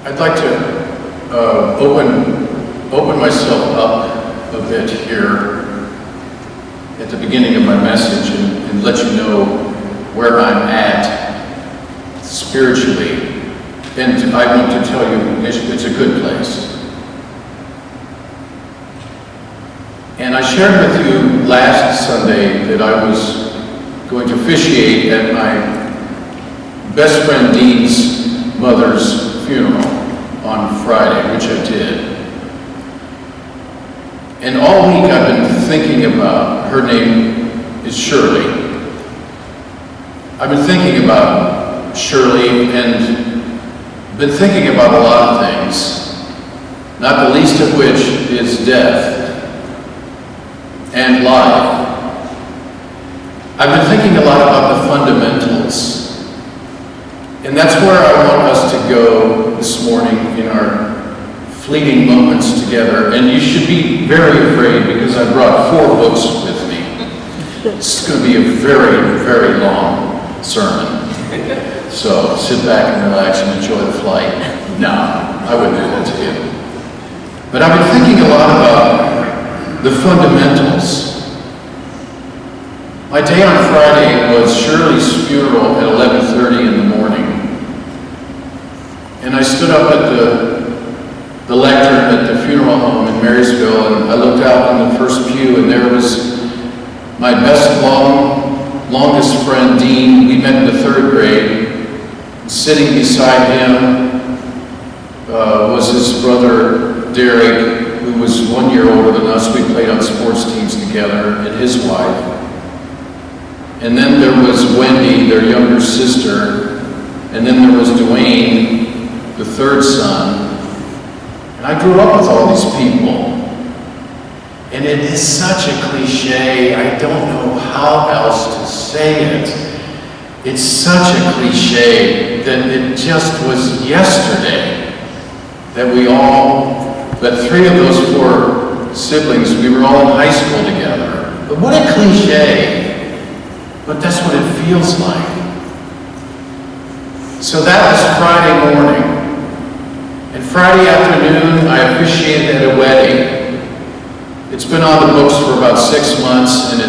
I'd like to open myself up a bit here at the beginning of my message and let you know where I'm at spiritually. And I want to tell you, it's a good place. And I shared with you last Sunday that I was going to officiate at my best friend Dean's mother's funeral on Friday, which I did. And all week I've been thinking about, her name is Shirley. I've been thinking about Shirley and been thinking about a lot of things, not the least of which is death and life. I've been thinking a lot about the fundamentals. And that's where I want us to go this morning in our fleeting moments together. And you should be very afraid because I brought 4 books with me. It's going to be a very, very long sermon. So sit back and relax and enjoy the flight. No, I wouldn't do that to you. But I've been thinking a lot about the fundamentals. My day on Friday was Shirley's funeral at 11:30 in the morning. And I stood up at the lectern at the funeral home in Marysville, and I looked out in the first pew, and there was my longest friend, Dean. We met in the 3rd grade. Sitting beside him was his brother, Derek, who was 1 year older than us. We played on sports teams together, and his wife. And then there was Wendy, their younger sister, and then there was Dwayne, the 3rd son. And I grew up with all these people. And it is such a cliche, I don't know how else to say it. It's such a cliche that it just was yesterday that that 3 of those 4 siblings, we were all in high school together. But what a cliche. But that's what it feels like. So that was Friday morning. And Friday afternoon, I officiated at a wedding. It's been on the books for about 6 months, and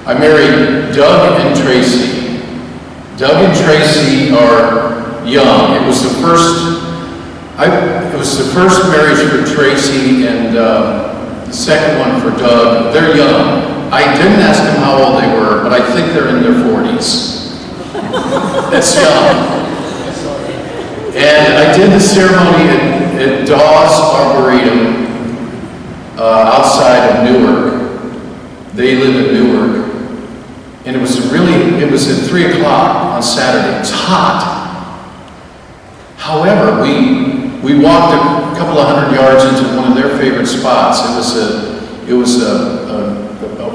I married Doug and Tracy. Doug and Tracy are young. It was the first marriage for Tracy, and the second one for Doug. They're young. I didn't ask them how old they were, but I think they're in their 40s. That's young. And I did the ceremony at Dawes Arboretum outside of Newark. They live in Newark. And it was at 3 o'clock on Saturday. It was hot. However, we walked a couple of 100 yards into one of their favorite spots. It was a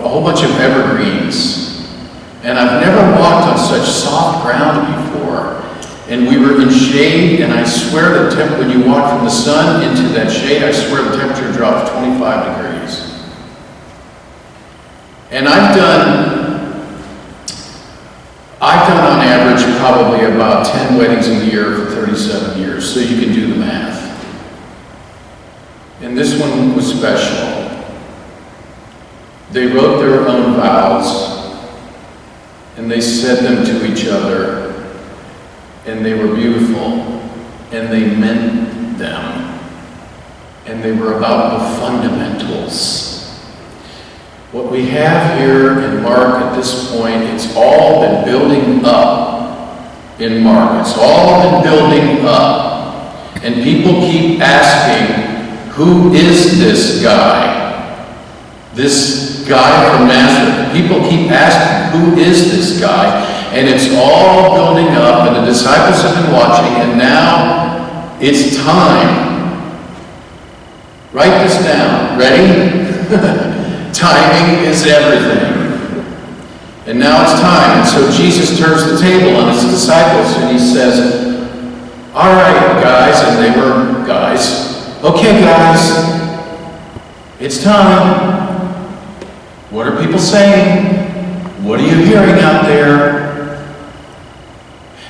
whole bunch of evergreens. And I've never walked on such soft ground before. And we were in shade, and I swear when you walk from the sun into that shade, I swear the temperature dropped 25 degrees. And I've done on average probably about 10 weddings a year for 37 years, so you can do the math. And this one was special. They wrote their own vows, and they said them to each other, and they were beautiful, and they meant them, and they were about the fundamentals. What we have here in Mark at this point, it's all been building up in Mark. It's all been building up, and people keep asking, who is this guy? This guy from Nazareth. People keep asking, who is this guy? And it's all building up, and the disciples have been watching, and now it's time. Write this down. Ready? Timing is everything. And now it's time. And so Jesus turns the table on his disciples, and he says, all right, guys, and they were guys. Okay, guys, it's time. What are people saying? What are you hearing out there?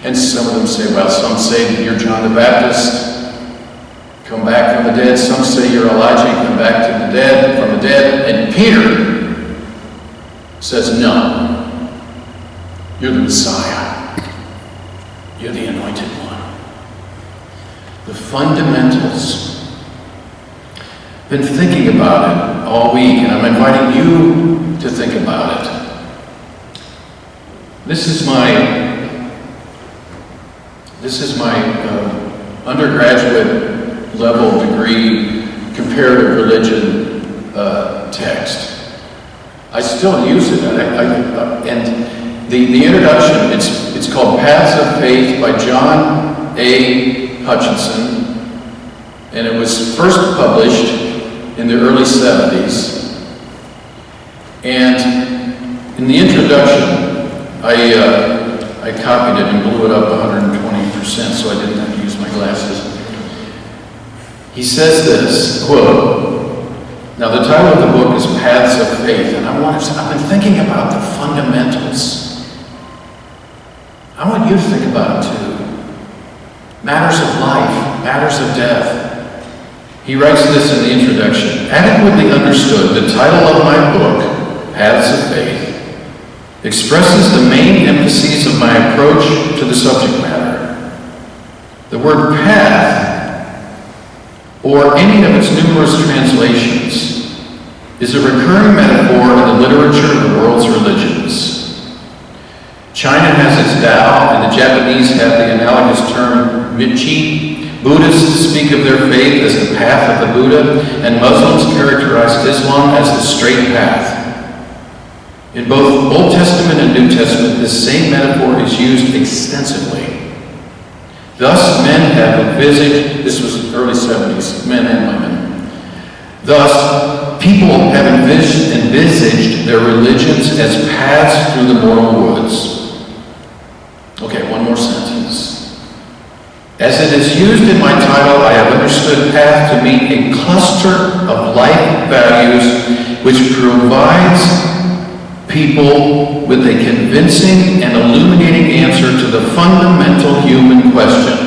And some of them say, well, some say that you're John the Baptist. come back from the dead. Some say you're Elijah, you come back to the dead, from the dead. And Peter says, no, you're the Messiah. You're the anointed one. The fundamentals. Been thinking about it all week, and I'm inviting you to think about it. This is my undergraduate level degree comparative religion text. I still use it, and the introduction, it's called Paths of Faith by John A. Hutchinson, and it was first published in the early 70s. And in the introduction, I copied it and blew it up 120% so I didn't have to use my glasses. He says this, quote, now the title of the book is Paths of Faith, and I've been thinking about the fundamentals. I want you to think about it too. Matters of life, matters of death. He writes this in the introduction. Adequately understood, the title of my book, Paths of Faith, expresses the main emphases of my approach to the subject matter. The word path, or any of its numerous translations, is a recurring metaphor in the literature of the world's religions. China has its Tao, and the Japanese have the analogous term Michi. Buddhists speak of their faith as the path of the Buddha, and Muslims characterize Islam as the straight path. In both Old Testament and New Testament, this same metaphor is used extensively. Thus, men have envisaged, this was early 70s, men and women. Thus, people have envisaged their religions as paths through the mortal woods. Okay, one more sentence. As it is used in my title, I have understood path to mean a cluster of life values which provides people with a convincing and illuminating answer to the fundamental human question.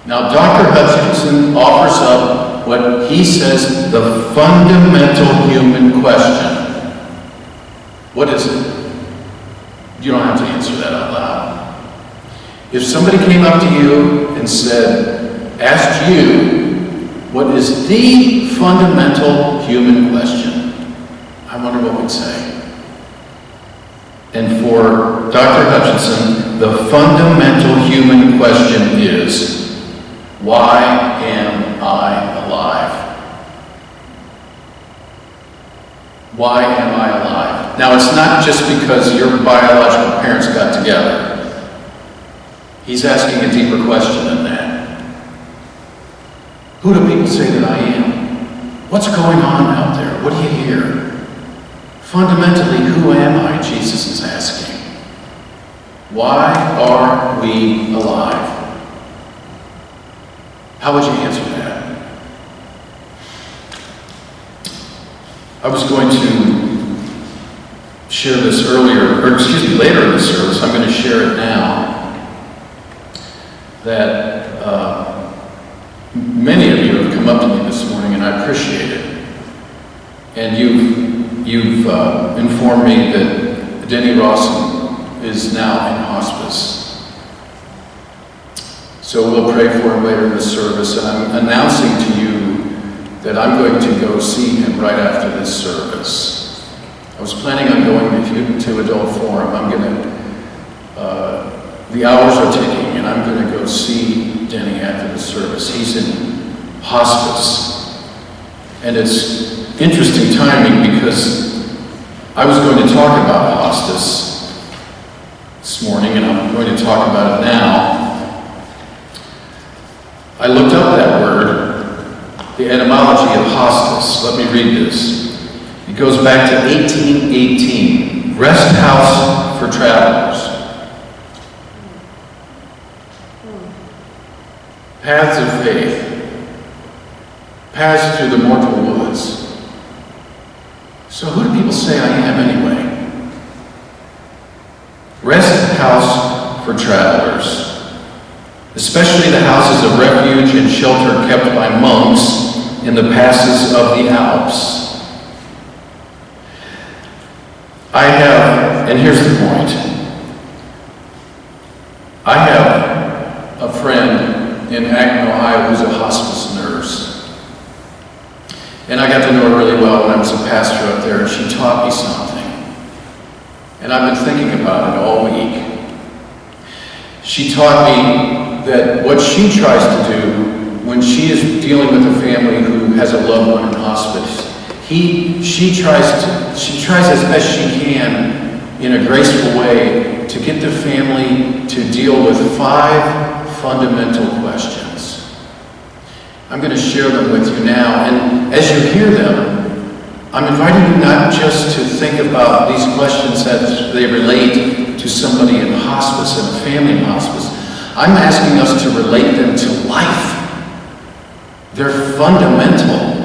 Now, Dr. Hutchinson offers up what he says the fundamental human question. What is it? You don't have to answer that out loud. If somebody came up to you and asked you, what is the fundamental human question? I wonder what we'd say. And for Dr. Hutchinson, the fundamental human question is, why am I alive? Why am I alive? Now, it's not just because your biological parents got together. He's asking a deeper question than that. Who do people say that I am? What's going on out there? What do you hear? Fundamentally, who am I? Jesus is asking. Why are we alive? How would you answer that? I was going to share this later in the service. I'm going to share it now. That many of you have come up to me this morning, and I appreciate it. And you've informed me that Denny Rawson is now in hospice. So we'll pray for him later in the service, and I'm announcing to you that I'm going to go see him right after this service. I was planning on going to Adult Forum. The hours are ticking, and I'm going to go see Denny after the service. He's in hospice. And it's interesting timing because I was going to talk about hospice this morning, and I'm going to talk about it now. I looked up that word, the etymology of hospice. Let me read this. It goes back to 1818, rest house for travelers. Paths of faith, paths through the mortal woods. So who do people say I am anyway? Rest house for travelers. especially the houses of refuge and shelter kept by monks in the passes of the Alps. I have, and here's the point, I have a friend in Acton, Ohio, who's a hospice nurse. And I got to know her really well when I was a pastor up there, and she taught me something. And I've been thinking about it all week. She taught me that what she tries to do when she is dealing with a family who has a loved one in hospice, she tries as best she can in a graceful way to get the family to deal with 5 fundamental questions. I'm going to share them with you now, and as you hear them, I'm inviting you not just to think about these questions as they relate to somebody in hospice and a family in hospice. I'm asking us to relate them to life. They're fundamental.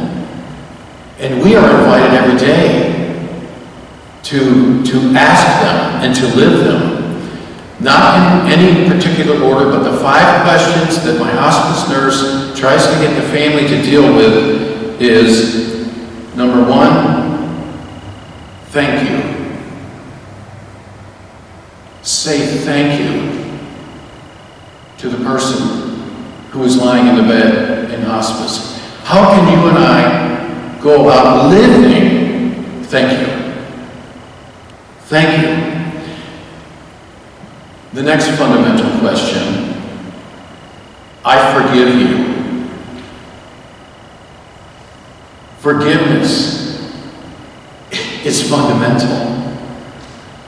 And we are invited every day to ask them and to live them. Not in any particular order, but the 5 questions that my hospice nurse tries to get the family to deal with is, number 1, thank you. Say thank you to the person who is lying in the bed in hospice. How can you and I go about living? Thank you. Thank you. The next fundamental question, I forgive you. Forgiveness is fundamental.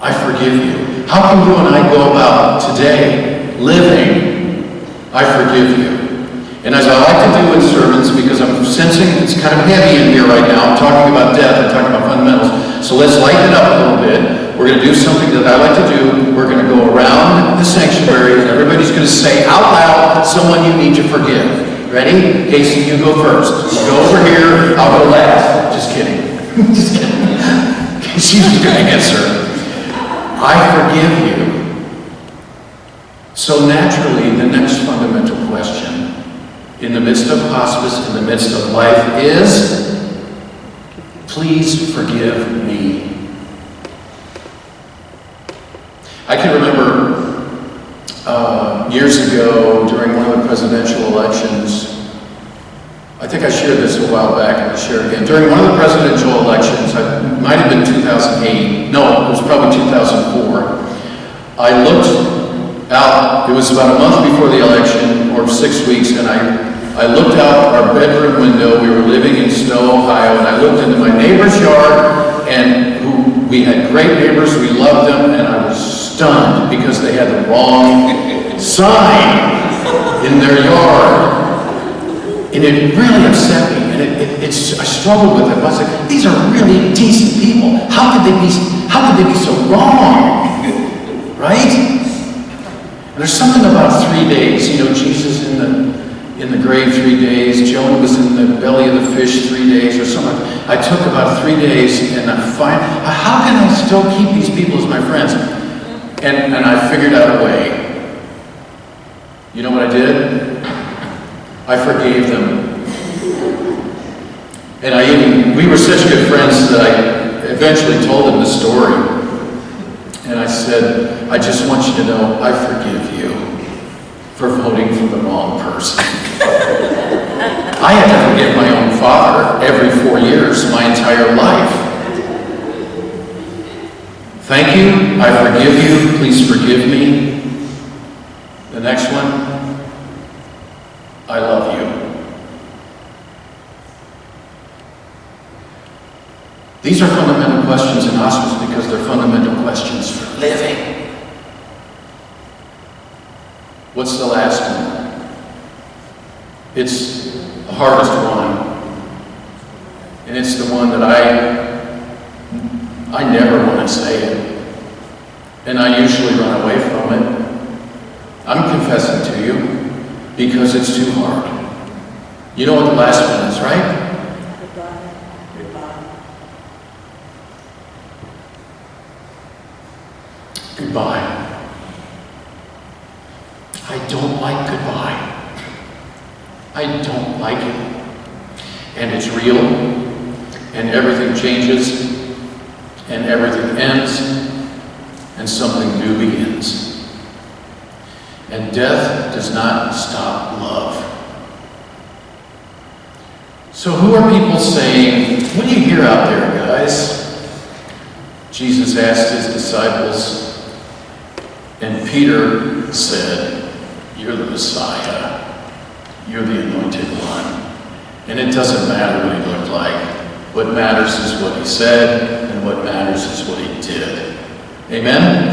I forgive you. How can you and I go about today living, I forgive you? And as I like to do in sermons, because I'm sensing it's kind of heavy in here right now, I'm talking about death, I'm talking about fundamentals, so let's lighten it up a little bit. We're going to do something that I like to do. We're going to go around the sanctuary, and everybody's going to say out loud someone you need to forgive. Ready? Casey, you go first. You go over here, I'll go last. Just kidding. Just kidding. Casey's going to answer. I forgive you. So naturally, the next fundamental question in the midst of hospice, in the midst of life is, please forgive me. I can remember years ago during one of the presidential elections, I think I shared this a while back and I'll share it again. During one of the presidential elections, it might have been 2008, no, it was probably 2004, I looked out, it was about a month before the election, or 6 weeks, and I looked out our bedroom window. We were living in Snow, Ohio, and I looked into my neighbor's yard, and we had great neighbors, we loved them, and I was stunned because they had the wrong sign in their yard. And it really upset me, and I struggled with it. I was like, these are really decent people. How could they be so wrong? Right? And there's something about 3 days. You know, Jesus in the grave 3 days. Jonah was in the belly of the fish 3 days or something. I took about 3 days, and how can I still keep these people as my friends? And I figured out a way. You know what I did? I forgave them. And we were such good friends that I eventually told them the story. And I said, I just want you to know, I forgive you for voting for the wrong person. I had to forgive my own father every 4 years, my entire life. Thank you, I forgive you, please forgive me. The next one, I love you. These are fundamental questions in hospice because they're fundamental questions for living. What's the last one? It's the hardest one. And it's the one that I never want to say it. And I usually run away from it. I'm confessing to you because it's too hard. You know what the last one is, right? Goodbye. I don't like goodbye. I don't like it. And it's real, and everything changes, and everything ends, and something new begins. And death does not stop love. So who are people saying, what do you hear out there, guys? Jesus asked his disciples, and Peter said, you're the Messiah. You're the anointed one. And it doesn't matter what he looked like. What matters is what he said, and what matters is what he did. Amen?